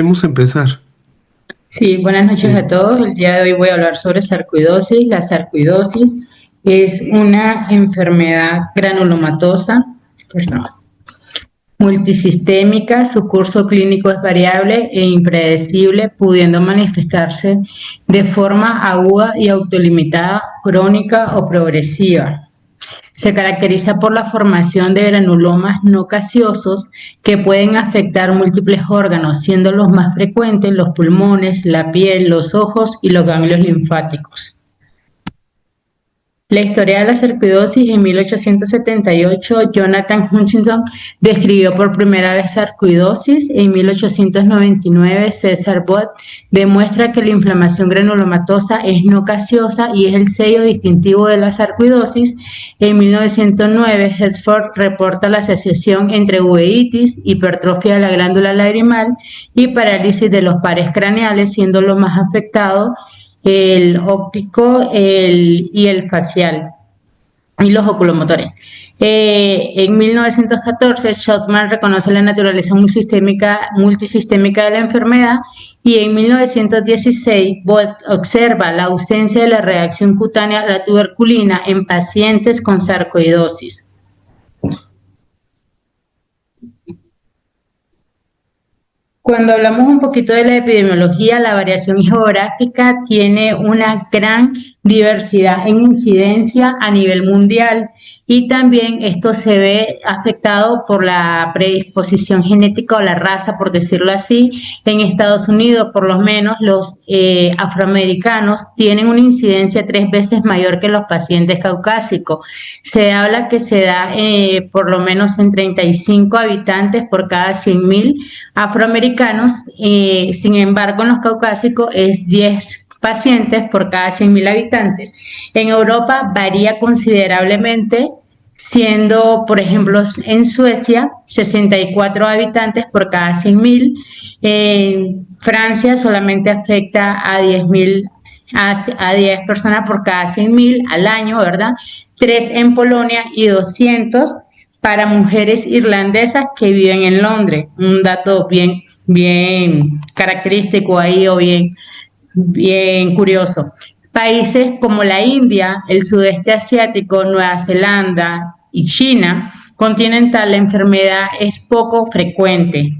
Podemos empezar. Sí, buenas noches a Sí. todos. El día de hoy voy a hablar sobre sarcoidosis. La sarcoidosis es una enfermedad granulomatosa, perdón, multisistémica. Su curso clínico es variable e impredecible, pudiendo manifestarse de forma aguda y autolimitada, crónica o progresiva. Se caracteriza por la formación de granulomas no caseosos que pueden afectar múltiples órganos, siendo los más frecuentes los pulmones, la piel, los ojos y los ganglios linfáticos. La historia de la sarcoidosis en 1878, Jonathan Hutchinson describió por primera vez sarcoidosis. En 1899, César Bott demuestra que la inflamación granulomatosa es no gaseosa y es el sello distintivo de la sarcoidosis. En 1909, Hertford reporta la asociación entre uveitis, hipertrofia de la glándula lagrimal y parálisis de los pares craneales, siendo lo más afectado el óptico y el facial y los oculomotores. En 1914, Schottman reconoce la naturaleza multisistémica de la enfermedad y en 1916 Bott observa la ausencia de la reacción cutánea a la tuberculina en pacientes con sarcoidosis. Cuando hablamos un poquito de la epidemiología, la variación geográfica tiene una gran diversidad en incidencia a nivel mundial y también esto se ve afectado por la predisposición genética o la raza, por decirlo así. En Estados Unidos, por lo menos, los afroamericanos tienen una incidencia 3 veces mayor que los pacientes caucásicos. Se habla que se da por lo menos en 35 habitantes por cada 100.000 afroamericanos. Sin embargo, en los caucásicos es 10 pacientes por cada 100.000 habitantes. En Europa varía considerablemente, siendo, por ejemplo, en Suecia 64 habitantes por cada 100.000. En Francia solamente afecta a 10.000 a 10 personas por cada 100.000 al año, ¿verdad? 3 en Polonia y 200 para mujeres irlandesas que viven en Londres. Un dato bien característico ahí o bien curioso. Países como la India, el sudeste asiático, Nueva Zelanda y China continental, la enfermedad es poco frecuente.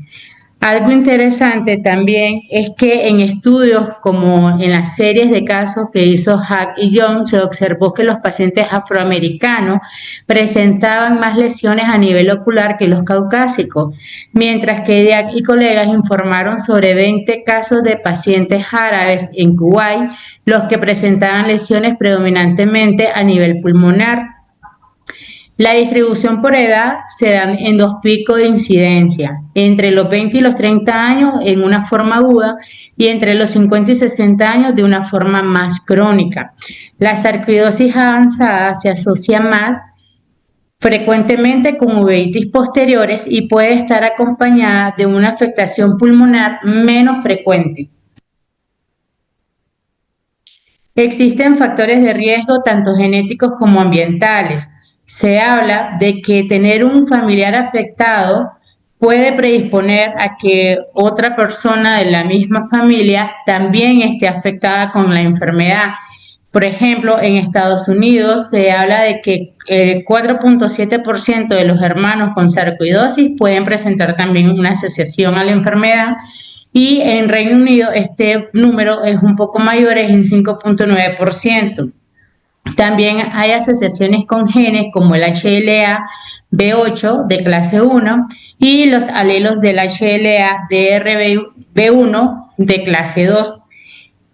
Algo interesante también es que en estudios como en las series de casos que hizo Hack y Young se observó que los pacientes afroamericanos presentaban más lesiones a nivel ocular que los caucásicos, mientras que Diak y colegas informaron sobre 20 casos de pacientes árabes en Kuwait, los que presentaban lesiones predominantemente a nivel pulmonar. La distribución por edad se da en dos picos de incidencia, entre los 20 y los 30 años en una forma aguda y entre los 50 y 60 años de una forma más crónica. La sarcoidosis avanzada se asocia más frecuentemente con uveitis posteriores y puede estar acompañada de una afectación pulmonar menos frecuente. Existen factores de riesgo tanto genéticos como ambientales. Se habla de que tener un familiar afectado puede predisponer a que otra persona de la misma familia también esté afectada con la enfermedad. Por ejemplo, en Estados Unidos se habla de que el 4.7% de los hermanos con sarcoidosis pueden presentar también una asociación a la enfermedad y en Reino Unido este número es un poco mayor, es el 5.9%. También hay asociaciones con genes como el HLA-B8 de clase 1 y los alelos del HLA-DRB1 de clase 2.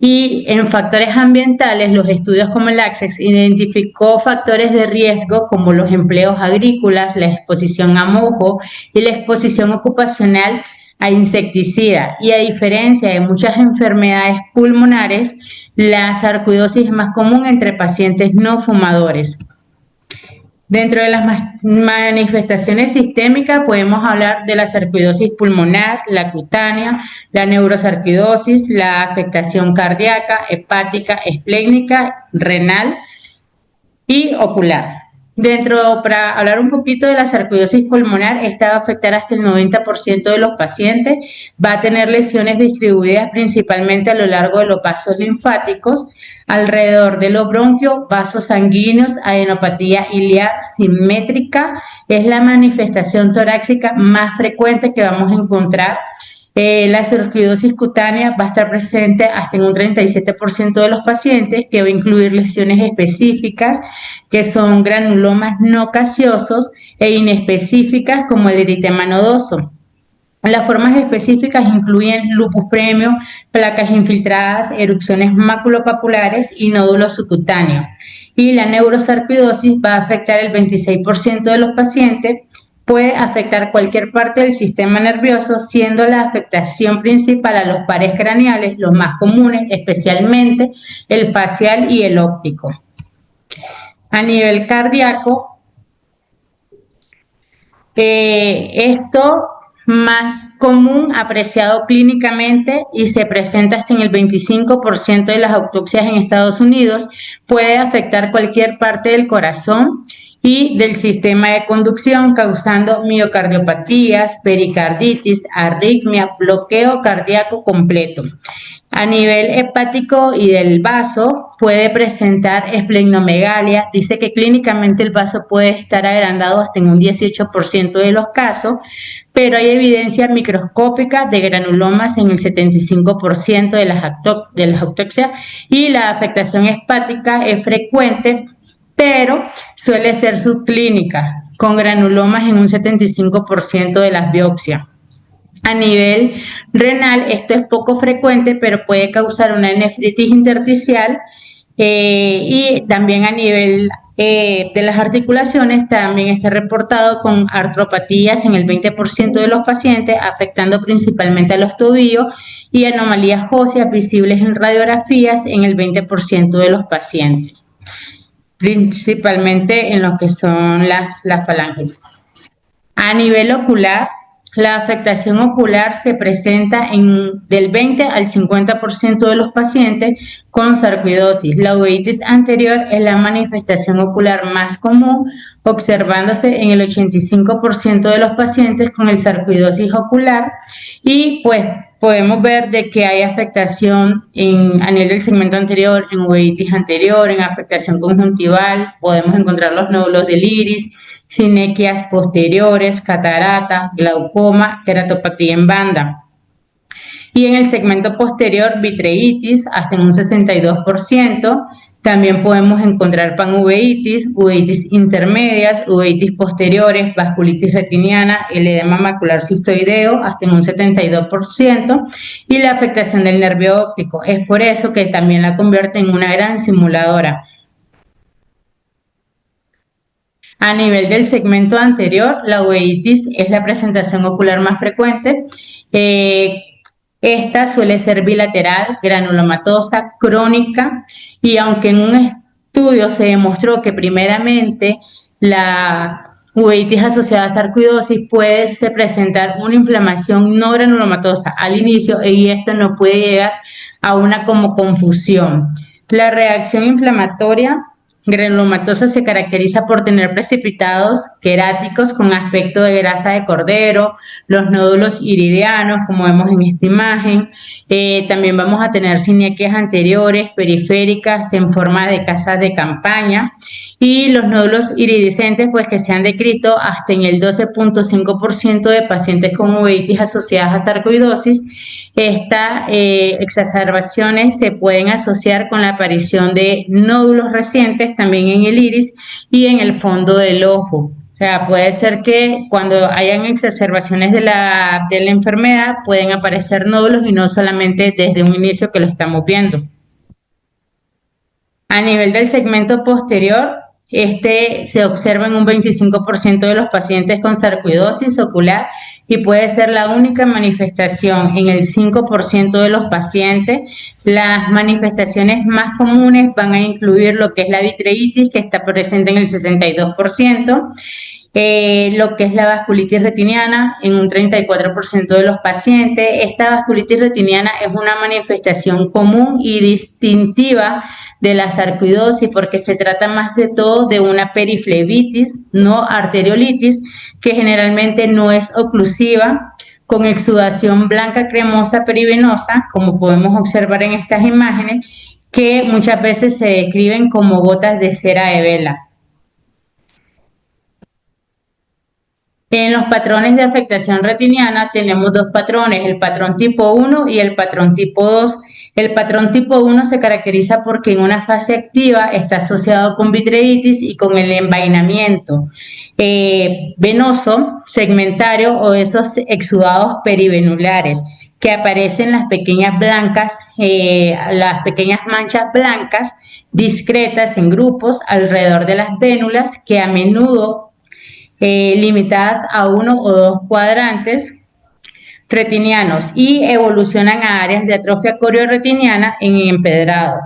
Y en factores ambientales, los estudios como el ACCESS identificó factores de riesgo como los empleos agrícolas, la exposición a mojo y la exposición ocupacional a insecticida. Y a diferencia de muchas enfermedades pulmonares, la sarcoidosis es más común entre pacientes no fumadores. Dentro de las manifestaciones sistémicas podemos hablar de la sarcoidosis pulmonar, la cutánea, la neurosarcoidosis, la afectación cardíaca, hepática, esplénica, renal y ocular. Para hablar un poquito de la sarcoidosis pulmonar, esta va a afectar hasta el 90% de los pacientes, va a tener lesiones distribuidas principalmente a lo largo de los vasos linfáticos, alrededor de los bronquios, vasos sanguíneos, adenopatía iliar simétrica, es la manifestación torácica más frecuente que vamos a encontrar. La sarcoidosis cutánea va a estar presente hasta en un 37% de los pacientes, que va a incluir lesiones específicas, que son granulomas no caseosos e inespecíficas como el eritema nodoso. Las formas específicas incluyen lupus premio, placas infiltradas, erupciones maculopapulares y nódulos subcutáneos. Y la neurosarcoidosis va a afectar el 26% de los pacientes, puede afectar cualquier parte del sistema nervioso, siendo la afectación principal a los pares craneales, los más comunes, especialmente el facial y el óptico. A nivel cardíaco, esto más común apreciado clínicamente y se presenta hasta en el 25% de las autopsias en Estados Unidos, puede afectar cualquier parte del corazón y del sistema de conducción, causando miocardiopatías, pericarditis, arritmia, bloqueo cardíaco completo. A nivel hepático y del vaso, puede presentar esplenomegalia. Dice que clínicamente el vaso puede estar agrandado hasta en un 18% de los casos, pero hay evidencia microscópica de granulomas en el 75% de las autopsias, y la afectación hepática es frecuente, pero suele ser subclínica, con granulomas en un 75% de las biopsias. A nivel renal, esto es poco frecuente, pero puede causar una nefritis intersticial, y también a nivel de las articulaciones también está reportado con artropatías en el 20% de los pacientes, afectando principalmente a los tobillos, y anomalías óseas visibles en radiografías en el 20% de los pacientes, principalmente en lo que son las falanges. A nivel ocular, la afectación ocular se presenta del 20 al 50% de los pacientes con sarcoidosis. La uveitis anterior es la manifestación ocular más común, observándose en el 85% de los pacientes con el sarcoidosis ocular, y pues podemos ver de que hay afectación a nivel del segmento anterior, en uveitis anterior, en afectación conjuntival, podemos encontrar los nódulos del iris, sinequias posteriores, catarata, glaucoma, queratopatía en banda. Y en el segmento posterior, vitreitis hasta en un 62%. También podemos encontrar panuveitis, uveitis intermedias, uveitis posteriores, vasculitis retiniana, el edema macular cistoideo hasta en un 72%, y la afectación del nervio óptico. Es por eso que también la convierte en una gran simuladora. A nivel del segmento anterior, la uveitis es la presentación ocular más frecuente. Esta suele ser bilateral, granulomatosa, crónica, y aunque en un estudio se demostró que primeramente la uveitis asociada a sarcoidosis puede presentar una inflamación no granulomatosa al inicio, y esto no puede llegar a una como confusión. La reacción inflamatoria granulomatosa se caracteriza por tener precipitados queráticos con aspecto de grasa de cordero, los nódulos iridianos, como vemos en esta imagen. También vamos a tener sinequias anteriores, periféricas, en forma de casas de campaña, y los nódulos iridiscentes, pues que se han descrito hasta en el 12.5% de pacientes con uveitis asociadas a sarcoidosis. Estas exacerbaciones se pueden asociar con la aparición de nódulos recientes también en el iris y en el fondo del ojo. O sea, puede ser que cuando hayan exacerbaciones de la enfermedad pueden aparecer nódulos, y no solamente desde un inicio que lo estamos viendo. A nivel del segmento posterior, se observa en un 25% de los pacientes con sarcoidosis ocular, y puede ser la única manifestación en el 5% de los pacientes. Las manifestaciones más comunes van a incluir lo que es la vitreitis, que está presente en el 62%, lo que es la vasculitis retiniana en un 34% de los pacientes. Esta vasculitis retiniana es una manifestación común y distintiva de la sarcoidosis, porque se trata más de todo de una periflebitis, no arteriolitis, que generalmente no es oclusiva, con exudación blanca cremosa perivenosa, como podemos observar en estas imágenes, que muchas veces se describen como gotas de cera de vela. En los patrones de afectación retiniana tenemos dos patrones, el patrón tipo 1 y el patrón tipo 2. El patrón tipo 1 se caracteriza porque en una fase activa está asociado con vitreitis y con el envainamiento venoso, segmentario o esos exudados perivenulares que aparecen las pequeñas blancas, las pequeñas manchas blancas discretas en grupos alrededor de las vénulas que a menudo limitadas a uno o dos cuadrantes retinianos y evolucionan a áreas de atrofia corioretiniana en empedrado.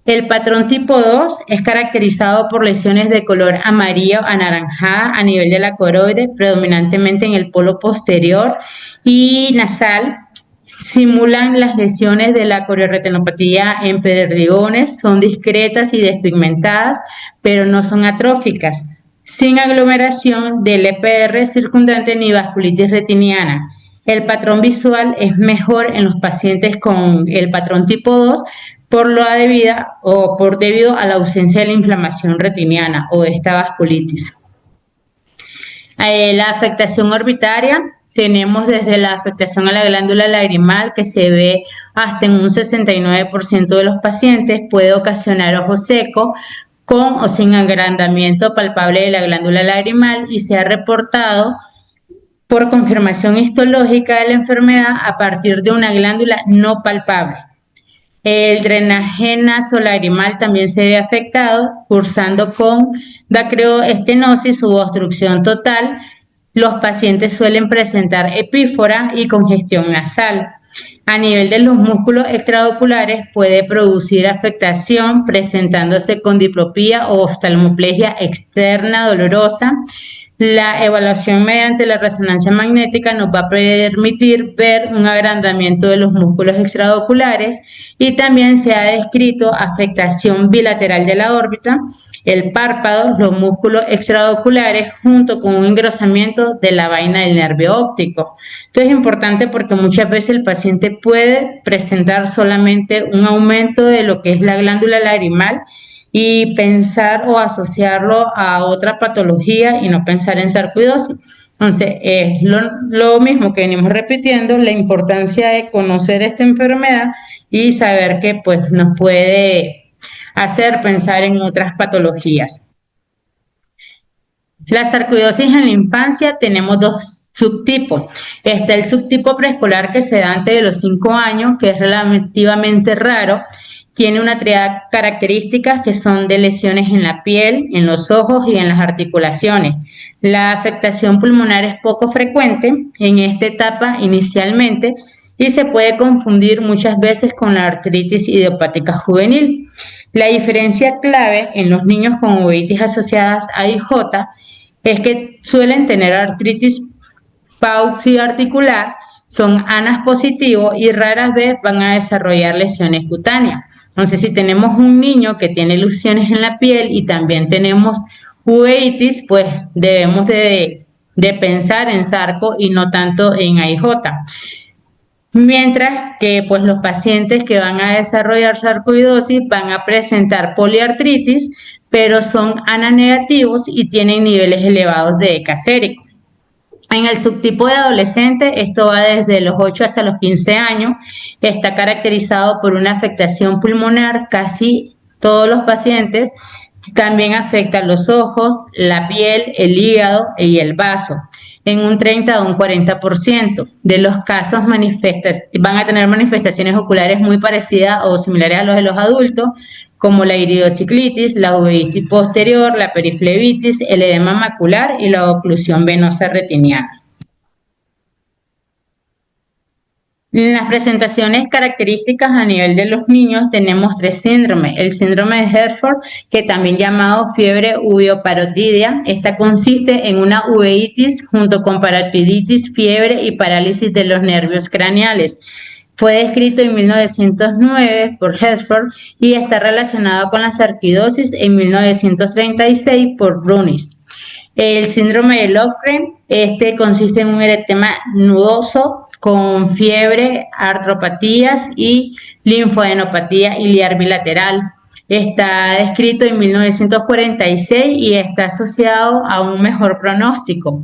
El patrón tipo 2 es caracterizado por lesiones de color amarillo anaranjada a nivel de la coroide, predominantemente en el polo posterior y nasal. Simulan las lesiones de la corioretinopatía en pedrergones, son discretas y despigmentadas, pero no son atróficas, sin aglomeración del EPR circundante ni vasculitis retiniana. El patrón visual es mejor en los pacientes con el patrón tipo 2 debido a la ausencia de la inflamación retiniana o de esta vasculitis. La afectación orbitaria, tenemos desde la afectación a la glándula lagrimal que se ve hasta en un 69% de los pacientes, puede ocasionar ojo seco, con o sin agrandamiento palpable de la glándula lagrimal y se ha reportado por confirmación histológica de la enfermedad a partir de una glándula no palpable. El drenaje nasolagrimal también se ve afectado, cursando con dacreoestenosis u obstrucción total. Los pacientes suelen presentar epífora y congestión nasal. A nivel de los músculos extraoculares puede producir afectación presentándose con diplopía o oftalmoplegia externa dolorosa. La evaluación mediante la resonancia magnética nos va a permitir ver un agrandamiento de los músculos extraoculares y también se ha descrito afectación bilateral de la órbita, el párpado, los músculos extraoculares junto con un engrosamiento de la vaina del nervio óptico. Esto es importante porque muchas veces el paciente puede presentar solamente un aumento de lo que es la glándula lagrimal y pensar o asociarlo a otra patología y no pensar en sarcoidosis. Entonces, es lo mismo que venimos repitiendo, la importancia de conocer esta enfermedad y saber que pues, nos puede hacer pensar en otras patologías. La sarcoidosis en la infancia tenemos dos subtipos. Está el subtipo preescolar que se da antes de los 5 años, que es relativamente raro. Tiene una triada de características que son de lesiones en la piel, en los ojos y en las articulaciones. La afectación pulmonar es poco frecuente en esta etapa inicialmente y se puede confundir muchas veces con la artritis idiopática juvenil. La diferencia clave en los niños con uveitis asociadas a IJ es que suelen tener artritis pauxiarticular, son ANAS positivos y raras veces van a desarrollar lesiones cutáneas. Entonces, si tenemos un niño que tiene lesiones en la piel y también tenemos uveitis, pues debemos de pensar en sarco y no tanto en IJ. Mientras que pues, los pacientes que van a desarrollar sarcoidosis van a presentar poliartritis, pero son ANA negativos y tienen niveles elevados de ECA sérico. En el subtipo de adolescente, esto va desde los 8 hasta los 15 años, está caracterizado por una afectación pulmonar, casi todos los pacientes, también afectan los ojos, la piel, el hígado y el vaso. En un 30 a un 40% de los casos van a tener manifestaciones oculares muy parecidas o similares a los de los adultos, como la iridociclitis, la uveitis posterior, la periflebitis, el edema macular y la oclusión venosa retiniana. En las presentaciones características a nivel de los niños tenemos 3 síndromes. El síndrome de Hertford, que también llamado fiebre uveiparotidia. Esta consiste en una uveitis junto con parapiditis, fiebre y parálisis de los nervios craneales. Fue descrito en 1909 por Hertford y está relacionado con la sarcoidosis en 1936 por Brunis. El síndrome de Lofgren, este consiste en un eritema nudoso con fiebre, artropatías y linfoadenopatía iliar bilateral. Está descrito en 1946 y está asociado a un mejor pronóstico.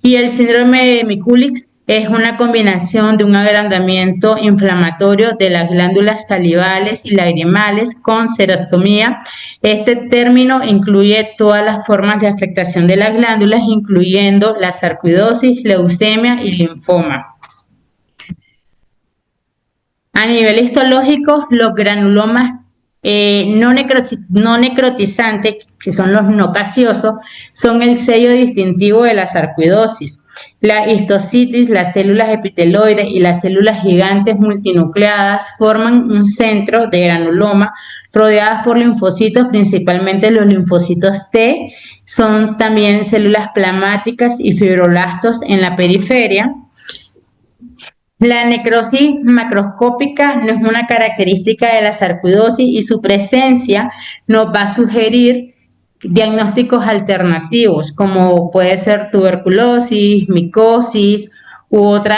Y el síndrome de Mikulicz es una combinación de un agrandamiento inflamatorio de las glándulas salivales y lagrimales con xerostomía. Este término incluye todas las formas de afectación de las glándulas, incluyendo la sarcoidosis, leucemia y linfoma. A nivel histológico, los granulomas no necrotizantes, que son los no gaseosos, son el sello distintivo de la sarcoidosis. La histocitis, las células epiteloides y las células gigantes multinucleadas forman un centro de granuloma rodeadas por linfocitos, principalmente los linfocitos T. Son también células plasmáticas y fibroblastos en la periferia. La necrosis macroscópica no es una característica de la sarcoidosis y su presencia nos va a sugerir diagnósticos alternativos, como puede ser tuberculosis, micosis u otra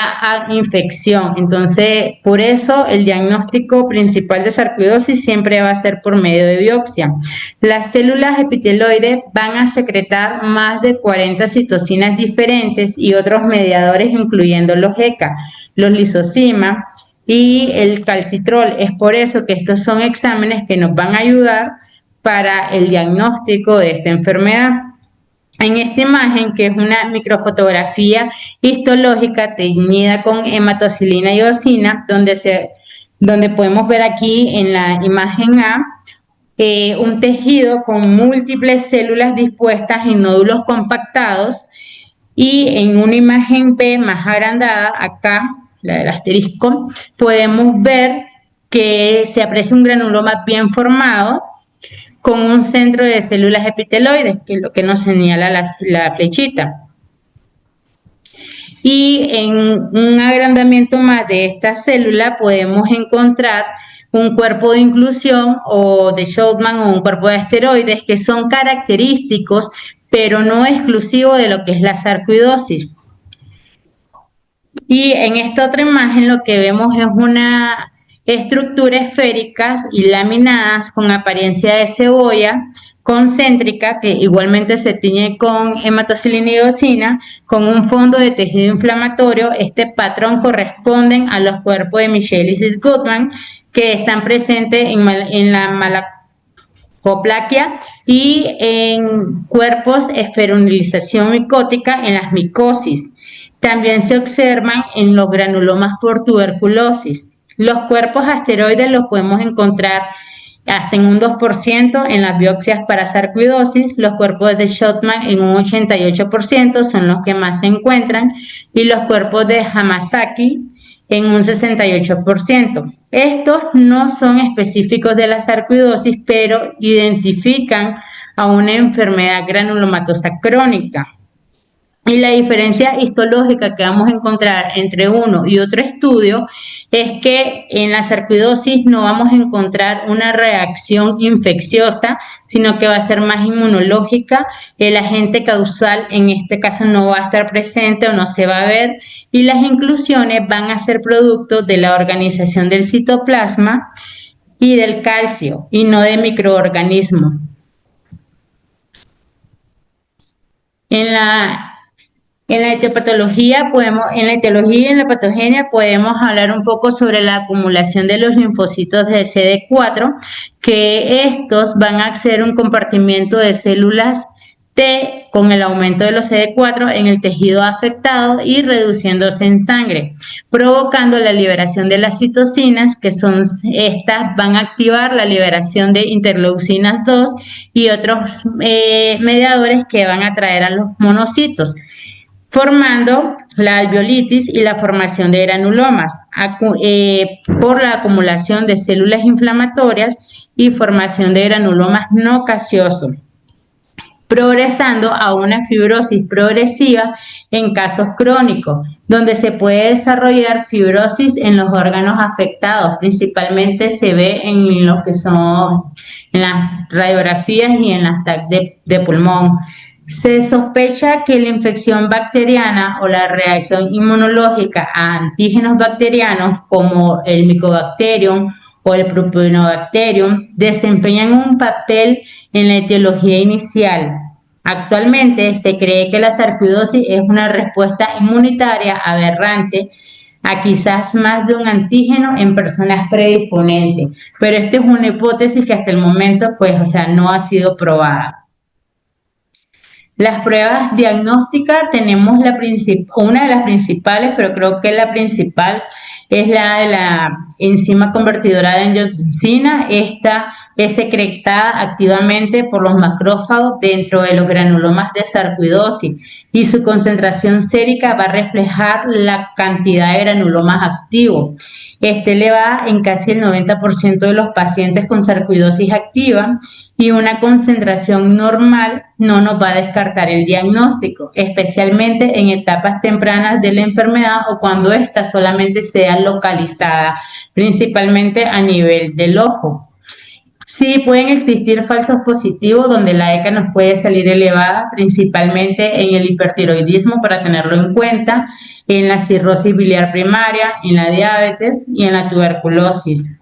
infección. Entonces, por eso el diagnóstico principal de sarcoidosis siempre va a ser por medio de biopsia. Las células epiteloides van a secretar más de 40 citocinas diferentes y otros mediadores, incluyendo los ECA, los lisozima y el calcitrol. Es por eso que estos son exámenes que nos van a ayudar para el diagnóstico de esta enfermedad. En esta imagen, que es una microfotografía histológica teñida con hematocilina y eosina, donde podemos ver aquí en la imagen A un tejido con múltiples células dispuestas en nódulos compactados, y en una imagen B más agrandada, acá, la del asterisco, podemos ver que se aprecia un granuloma bien formado con un centro de células epiteloides, que es lo que nos señala la flechita. Y en un agrandamiento más de esta célula podemos encontrar un cuerpo de inclusión o de Showman o un cuerpo de asteroides que son característicos, pero no exclusivos de lo que es la sarcoidosis. Y en esta otra imagen lo que vemos es una estructura esféricas y laminadas con apariencia de cebolla concéntrica, que igualmente se tiñe con hematocilina y eosina, con un fondo de tejido inflamatorio. Este patrón corresponde a los cuerpos de Michelis y Goodman, que están presentes en la malacoplaquia y en cuerpos esferonilización micótica en las micosis. También se observan en los granulomas por tuberculosis. Los cuerpos asteroides los podemos encontrar hasta en un 2% en las biopsias para sarcoidosis. Los cuerpos de Shotman en un 88% son los que más se encuentran, y los cuerpos de Hamasaki en un 68%. Estos no son específicos de la sarcoidosis, pero identifican a una enfermedad granulomatosa crónica. Y la diferencia histológica que vamos a encontrar entre uno y otro estudio es que en la sarcoidosis no vamos a encontrar una reacción infecciosa, sino que va a ser más inmunológica. El agente causal en este caso no va a estar presente o no se va a ver, y las inclusiones van a ser producto de la organización del citoplasma y del calcio y no de microorganismos. En la etiopatología en la etiología y en la patogenia podemos hablar un poco sobre la acumulación de los linfocitos de CD4, que estos van a hacer un compartimiento de células T con el aumento de los CD4 en el tejido afectado y reduciéndose en sangre, provocando la liberación de las citocinas, que son estas, van a activar la liberación de interleucinas 2 y otros mediadores que van a atraer a los monocitos, formando la alveolitis y la formación de granulomas por la acumulación de células inflamatorias y formación de granulomas no gaseosos. progresando a una fibrosis progresiva en casos crónicos, donde se puede desarrollar fibrosis en los órganos afectados. Principalmente se ve en lo que son en las radiografías y en las TAC de pulmón. Se sospecha que la infección bacteriana o la reacción inmunológica a antígenos bacterianos como el Mycobacterium o el Propionibacterium desempeñan un papel en la etiología inicial. Actualmente se cree que la sarcoidosis es una respuesta inmunitaria aberrante a quizás más de un antígeno en personas predisponentes, pero esta es una hipótesis que hasta el momento, pues, o sea, no ha sido probada. Las pruebas diagnósticas tenemos una de las principales, pero creo que la principal es la de la enzima convertidora de angiotensina. Esta es secretada activamente por los macrófagos dentro de los granulomas de sarcoidosis y su concentración sérica va a reflejar la cantidad de granulomas activos. Está elevada en casi el 90% de los pacientes con sarcoidosis activa y una concentración normal no nos va a descartar el diagnóstico, especialmente en etapas tempranas de la enfermedad o cuando ésta solamente sea localizada, principalmente a nivel del ojo. Sí, pueden existir falsos positivos donde la ECA nos puede salir elevada, principalmente en el hipertiroidismo, para tenerlo en cuenta, en la cirrosis biliar primaria, en la diabetes y en la tuberculosis,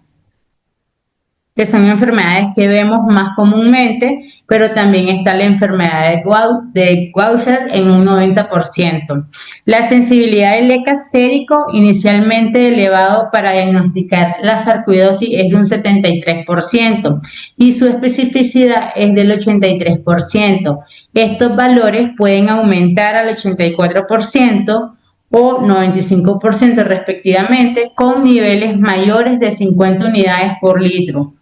que son enfermedades que vemos más comúnmente, pero también está la enfermedad de Gaucher en un 90%. La sensibilidad del ECA sérico inicialmente elevado para diagnosticar la sarcoidosis es de un 73% y su especificidad es del 83%. Estos valores pueden aumentar al 84% o 95% respectivamente, con niveles mayores de 50 unidades por litro.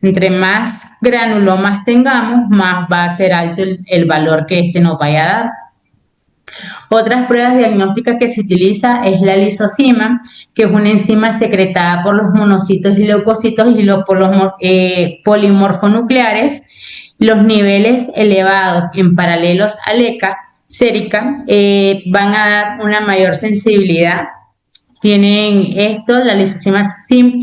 Entre más granulomas tengamos, más va a ser alto el valor que este nos vaya a dar. Otras pruebas diagnósticas que se utiliza es la lisozima, que es una enzima secretada por los monocitos y leucocitos y los polimorfonucleares. Los niveles elevados en paralelos a la ECA sérica van a dar una mayor sensibilidad. Tienen esto, la lisozima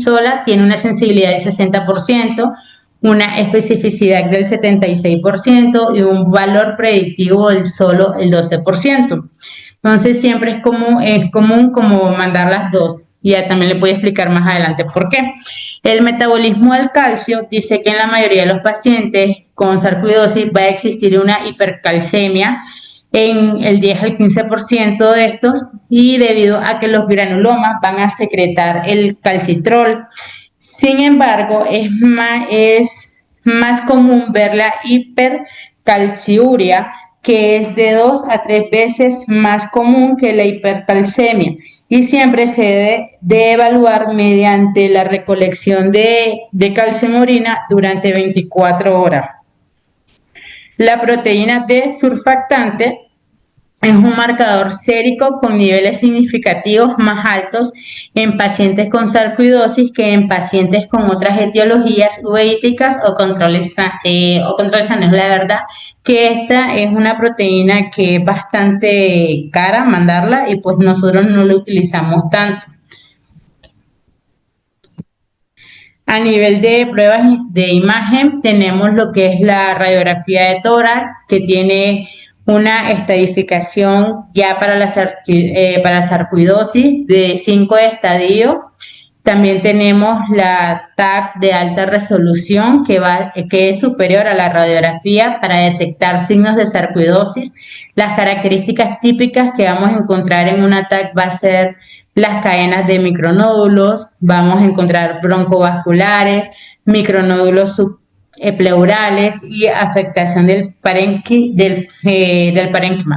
sola tiene una sensibilidad del 60%, una especificidad del 76% y un valor predictivo del solo el 12%. Entonces siempre es común como mandar las dos. Ya también le voy a explicar más adelante por qué. El metabolismo del calcio dice que en la mayoría de los pacientes con sarcoidosis va a existir una hipercalcemia en el 10 al 15% de estos, y debido a que los granulomas van a secretar el calcitrol. Sin embargo, es más común ver la hipercalciuria, que es de 2 a 3 veces más común que la hipercalcemia, y siempre se debe de evaluar mediante la recolección de calcio en orina durante 24 horas. La proteína D surfactante es un marcador sérico con niveles significativos más altos en pacientes con sarcoidosis que en pacientes con otras etiologías uveíticas o controles sanos. La verdad que esta es una proteína que es bastante cara mandarla y pues nosotros no la utilizamos tanto. A nivel de pruebas de imagen tenemos lo que es la radiografía de tórax, que tiene una estadificación ya para la sarcoidosis de 5 estadios. También tenemos la TAC de alta resolución que es superior a la radiografía para detectar signos de sarcoidosis. Las características típicas que vamos a encontrar en una TAC va a ser las cadenas de micronódulos, vamos a encontrar broncovasculares, micronódulos subpleurales y afectación del parénquima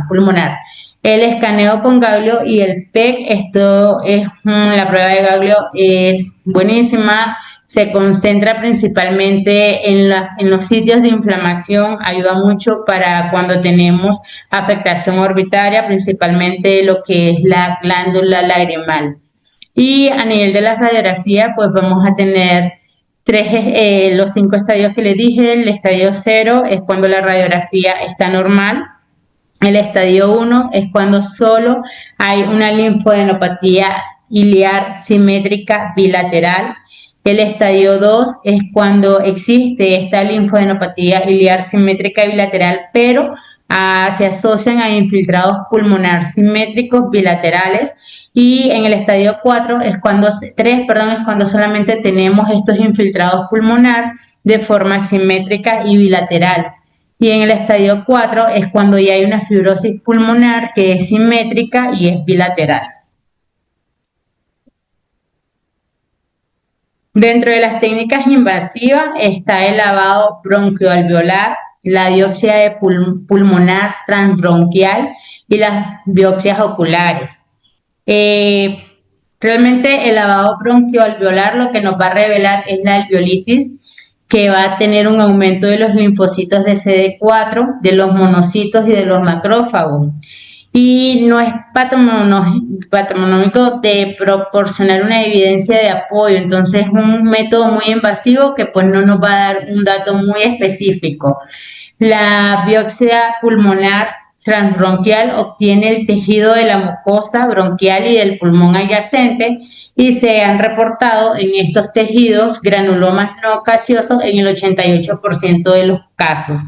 pulmonar. El escaneo con ganglio y el PEC, la prueba de ganglio es buenísima, se concentra principalmente en los sitios de inflamación, ayuda mucho para cuando tenemos afectación orbitaria, principalmente lo que es la glándula lagrimal. Y a nivel de la radiografía, pues vamos a tener Los 5 estadios que le dije. El estadio 0 es cuando la radiografía está normal. El estadio 1 es cuando solo hay una linfoadenopatía iliar simétrica bilateral. El estadio 2 es cuando existe esta linfoadenopatía iliar simétrica bilateral, pero se asocian a infiltrados pulmonar simétricos bilaterales. Y en el estadio 3, perdón, es cuando solamente tenemos estos infiltrados pulmonar de forma simétrica y bilateral. Y en el estadio 4 es cuando ya hay una fibrosis pulmonar que es simétrica y es bilateral. Dentro de las técnicas invasivas está el lavado bronquioalveolar, la biopsia de pulmonar transbronquial y las biopsias oculares. Realmente el lavado bronquioalveolar lo que nos va a revelar es la alveolitis, que va a tener un aumento de los linfocitos de CD4, de los monocitos y de los macrófagos. Y no es patognomónico de proporcionar una evidencia de apoyo, entonces es un método muy invasivo que pues no nos va a dar un dato muy específico. La biopsia pulmonar transbronquial obtiene el tejido de la mucosa bronquial y del pulmón adyacente, y se han reportado en estos tejidos granulomas no gaseosos en el 88% de los casos.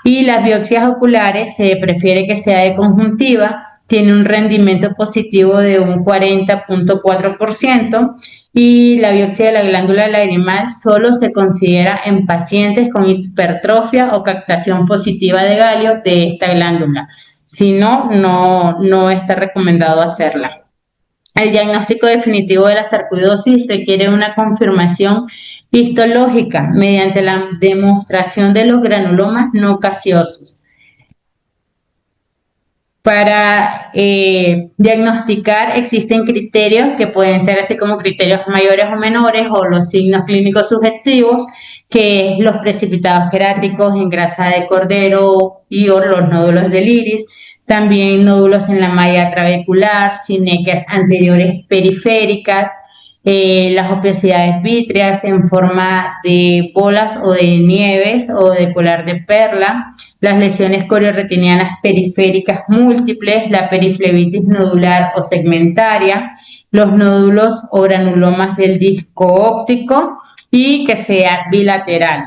Y las biopsias oculares se prefiere que sea de conjuntiva, tiene un rendimiento positivo de un 40.4%, y la biopsia de la glándula lagrimal solo se considera en pacientes con hipertrofia o captación positiva de galio de esta glándula. Si no, no está recomendado hacerla. El diagnóstico definitivo de la sarcoidosis requiere una confirmación histológica mediante la demostración de los granulomas no gaseosos. Para diagnosticar existen criterios que pueden ser así como criterios mayores o menores, o los signos clínicos subjetivos, que es los precipitados queráticos en grasa de cordero y o los nódulos del iris. También nódulos en la malla trabecular, sinequias anteriores periféricas, las opacidades vítreas en forma de bolas o de nieves o de colar de perla, las lesiones corioretinianas periféricas múltiples, la periflebitis nodular o segmentaria, los nódulos o granulomas del disco óptico y que sea bilateral.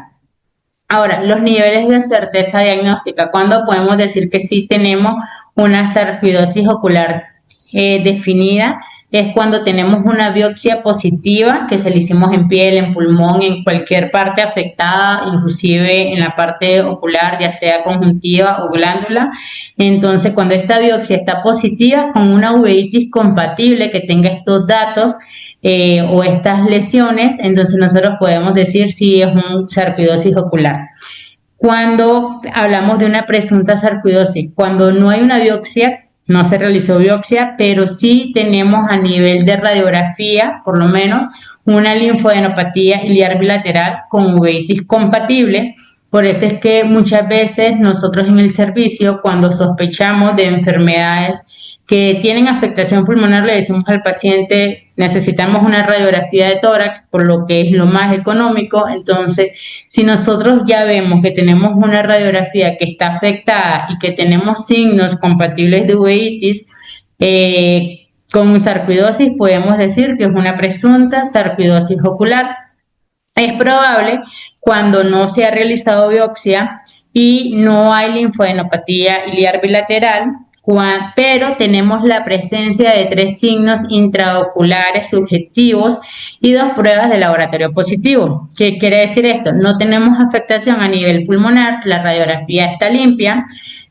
Ahora, los niveles de certeza diagnóstica. ¿Cuándo podemos decir que sí tenemos una sarcoidosis ocular definida? Es cuando tenemos una biopsia positiva que se le hicimos en piel, en pulmón, en cualquier parte afectada, inclusive en la parte ocular, ya sea conjuntiva o glándula. Entonces, cuando esta biopsia está positiva con una uveitis compatible que tenga estos datos, o estas lesiones, entonces nosotros podemos decir si es un sarcoidosis ocular. Cuando hablamos de una presunta sarcoidosis, cuando no hay una biopsia, no se realizó biopsia, pero sí tenemos a nivel de radiografía, por lo menos, una linfoadenopatía iliar bilateral con uveitis compatible. Por eso es que muchas veces nosotros en el servicio, cuando sospechamos de enfermedades que tienen afectación pulmonar, le decimos al paciente, necesitamos una radiografía de tórax, por lo que es lo más económico. Entonces, si nosotros ya vemos que tenemos una radiografía que está afectada y que tenemos signos compatibles de uveitis, con sarcoidosis, podemos decir que es una presunta sarcoidosis ocular. Es probable cuando no se ha realizado biopsia y no hay linfoadenopatía iliar bilateral, pero tenemos la presencia de 3 signos intraoculares subjetivos y 2 pruebas de laboratorio positivo. ¿Qué quiere decir esto? No tenemos afectación a nivel pulmonar, la radiografía está limpia,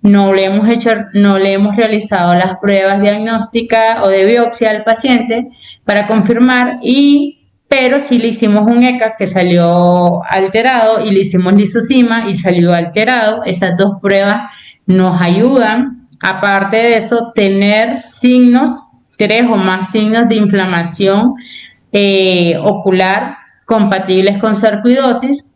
no le hemos realizado las pruebas diagnósticas o de biopsia al paciente para confirmar, pero sí le hicimos un ECA que salió alterado y le hicimos lisozima y salió alterado. Esas 2 pruebas nos ayudan. Aparte de eso, tener signos, 3 o más signos de inflamación ocular compatibles con sarcoidosis.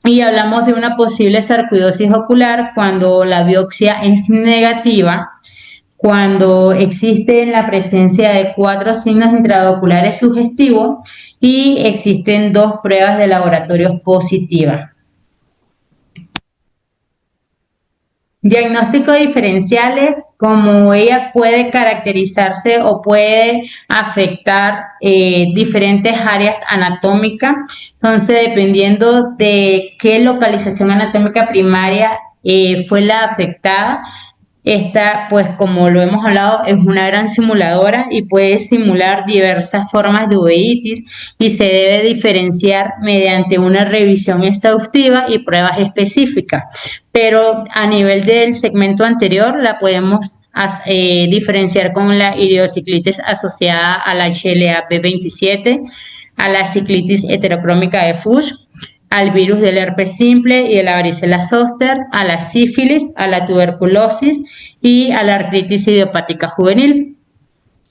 Y hablamos de una posible sarcoidosis ocular cuando la biopsia es negativa, cuando existe la presencia de 4 signos intraoculares sugestivos y existen 2 pruebas de laboratorio positivas. Diagnósticos diferenciales, como ella puede caracterizarse o puede afectar diferentes áreas anatómicas. Entonces, dependiendo de qué localización anatómica primaria fue la afectada, esta, pues como lo hemos hablado, es una gran simuladora y puede simular diversas formas de uveitis y se debe diferenciar mediante una revisión exhaustiva y pruebas específicas. Pero a nivel del segmento anterior la podemos diferenciar con la idiociclitis asociada a la HLA-B27, a la ciclitis heterocrómica de Fuchs, al virus del herpes simple y de la varicela zoster, a la sífilis, a la tuberculosis y a la artritis idiopática juvenil.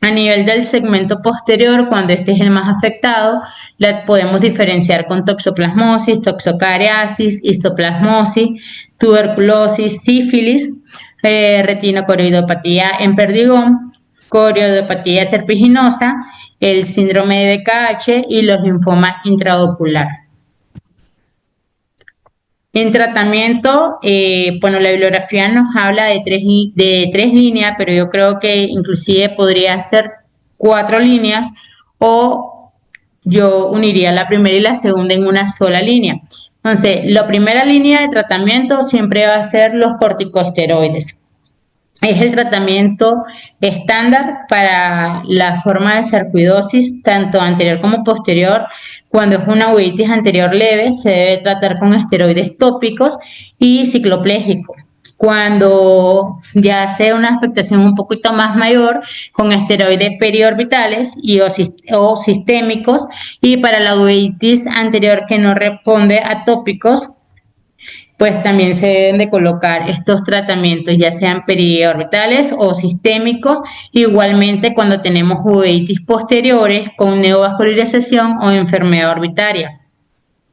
A nivel del segmento posterior, cuando este es el más afectado, la podemos diferenciar con toxoplasmosis, toxocariasis, histoplasmosis, tuberculosis, sífilis, retinocoriidopatía en perdigón, corioidopatía serpiginosa, el síndrome de BKH y los linfomas intraocular. En tratamiento, bueno, la bibliografía nos habla de tres líneas, pero yo creo que inclusive podría ser 4 líneas o yo uniría la primera y la segunda en una sola línea. Entonces, la primera línea de tratamiento siempre va a ser los corticosteroides. Es el tratamiento estándar para la forma de sarcoidosis, tanto anterior como posterior. Cuando es una uveitis anterior leve, se debe tratar con esteroides tópicos y cicloplégico. Cuando ya sea una afectación un poquito más mayor, con esteroides periorbitales o sistémicos, y para la uveitis anterior que no responde a tópicos, pues también se deben de colocar estos tratamientos, ya sean periorbitales o sistémicos, igualmente cuando tenemos uveitis posteriores con neovascularización o enfermedad orbitaria.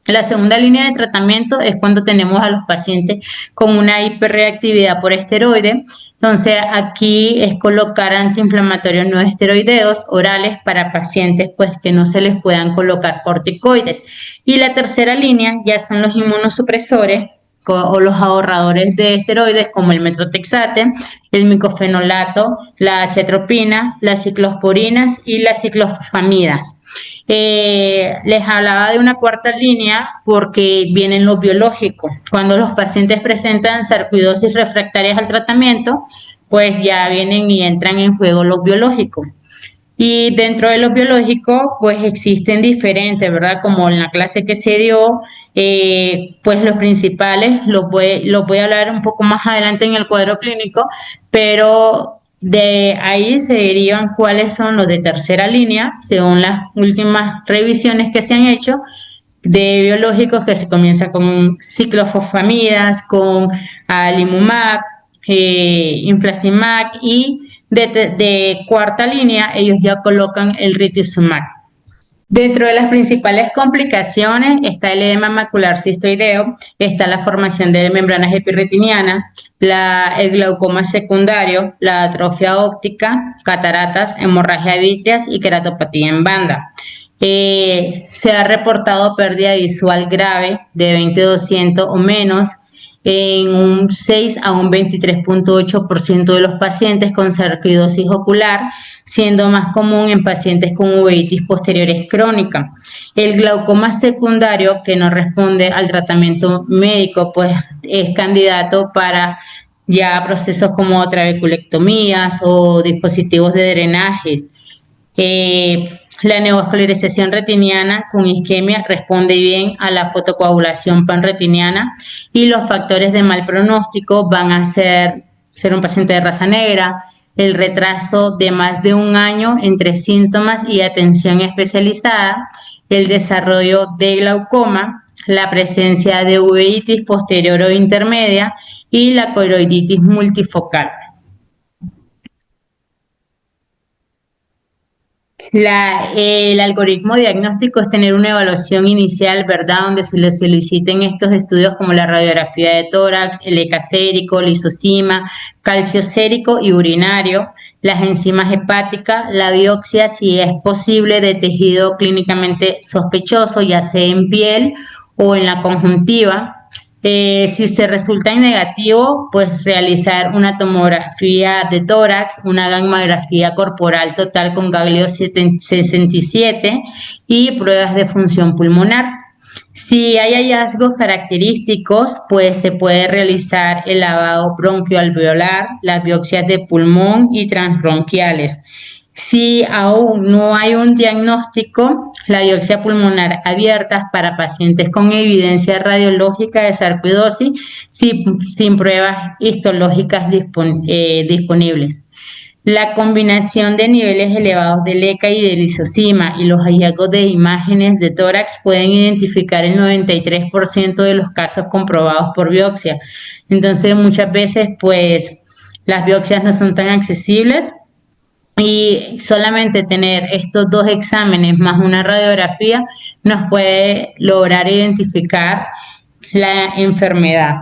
La segunda línea de tratamiento es cuando tenemos a los pacientes con una hiperreactividad por esteroide. Entonces, aquí es colocar antiinflamatorios no esteroideos orales para pacientes pues, que no se les puedan colocar corticoides. Y la tercera línea ya son los inmunosupresores o los ahorradores de esteroides como el metrotexate, el micofenolato, la acetropina, las ciclosporinas y las ciclofosfamidas. Les hablaba de una cuarta línea porque vienen los biológicos. Cuando los pacientes presentan sarcoidosis refractarias al tratamiento, pues ya vienen y entran en juego los biológicos. Y dentro de los biológicos, pues existen diferentes, ¿verdad? Como en la clase que se dio, pues los principales, los voy a hablar un poco más adelante en el cuadro clínico, pero de ahí se derivan cuáles son los de tercera línea, según las últimas revisiones que se han hecho de biológicos, que se comienza con ciclofosfamidas, con alimumab, infliximab y de cuarta línea ellos ya colocan el rituximab. Dentro de las principales complicaciones está el edema macular cistoideo, está la formación de membranas epirretinianas, el glaucoma secundario, la atrofia óptica, cataratas, hemorragia vítreas y queratopatía en banda. Se ha reportado pérdida visual grave de 20/200 o menos en un 6 a un 23.8% de los pacientes con sarcoidosis ocular, siendo más común en pacientes con uveitis posteriores crónica. El glaucoma secundario, que no responde al tratamiento médico, pues es candidato para ya procesos como trabeculectomías o dispositivos de drenaje. La neovascularización retiniana con isquemia responde bien a la fotocoagulación panretiniana y los factores de mal pronóstico van a ser un paciente de raza negra, el retraso de más de un año entre síntomas y atención especializada, el desarrollo de glaucoma, la presencia de uveitis posterior o intermedia y la coroiditis multifocal. El algoritmo diagnóstico es tener una evaluación inicial, ¿verdad? Donde se le soliciten estos estudios como la radiografía de tórax, el ECA sérico, lisosima, calcio sérico y urinario, las enzimas hepáticas, la biopsia, si es posible, de tejido clínicamente sospechoso, ya sea en piel o en la conjuntiva. Si se resulta en negativo, pues realizar una tomografía de tórax, una gammagrafía corporal total con ganglio 67 y pruebas de función pulmonar. Si hay hallazgos característicos, pues se puede realizar el lavado bronquioalveolar, las biopsias de pulmón y transbronquiales. Si aún no hay un diagnóstico, la biopsia pulmonar abierta para pacientes con evidencia radiológica de sarcoidosis sin pruebas histológicas disponibles. La combinación de niveles elevados de LECA y de lisosima y los hallazgos de imágenes de tórax pueden identificar el 93% de los casos comprobados por biopsia. Entonces, muchas veces, pues, las biopsias no son tan accesibles y solamente tener estos dos exámenes más una radiografía nos puede lograr identificar la enfermedad.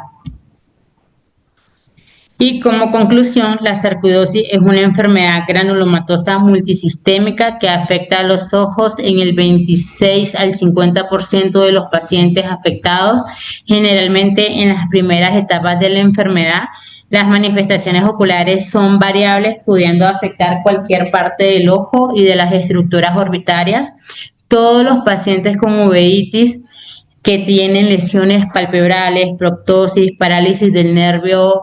Y como conclusión, la sarcoidosis es una enfermedad granulomatosa multisistémica que afecta a los ojos en el 26 al 50% de los pacientes afectados, generalmente en las primeras etapas de la enfermedad. Las manifestaciones oculares son variables, pudiendo afectar cualquier parte del ojo y de las estructuras orbitarias. Todos los pacientes con uveitis que tienen lesiones palpebrales, proptosis, parálisis del nervio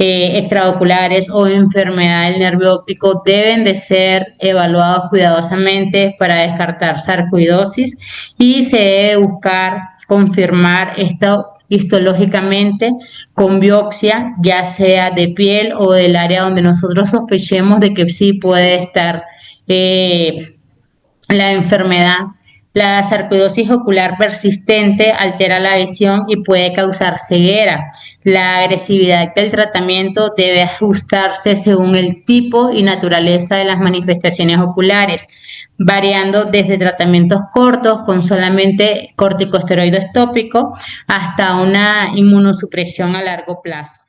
extraoculares o enfermedad del nervio óptico deben de ser evaluados cuidadosamente para descartar sarcoidosis y se debe buscar confirmar esto histológicamente con biopsia, ya sea de piel o del área donde nosotros sospechemos de que sí puede estar la enfermedad. La sarcoidosis ocular persistente altera la visión y puede causar ceguera. La agresividad del tratamiento debe ajustarse según el tipo y naturaleza de las manifestaciones oculares, variando desde tratamientos cortos con solamente corticosteroides tópicos hasta una inmunosupresión a largo plazo.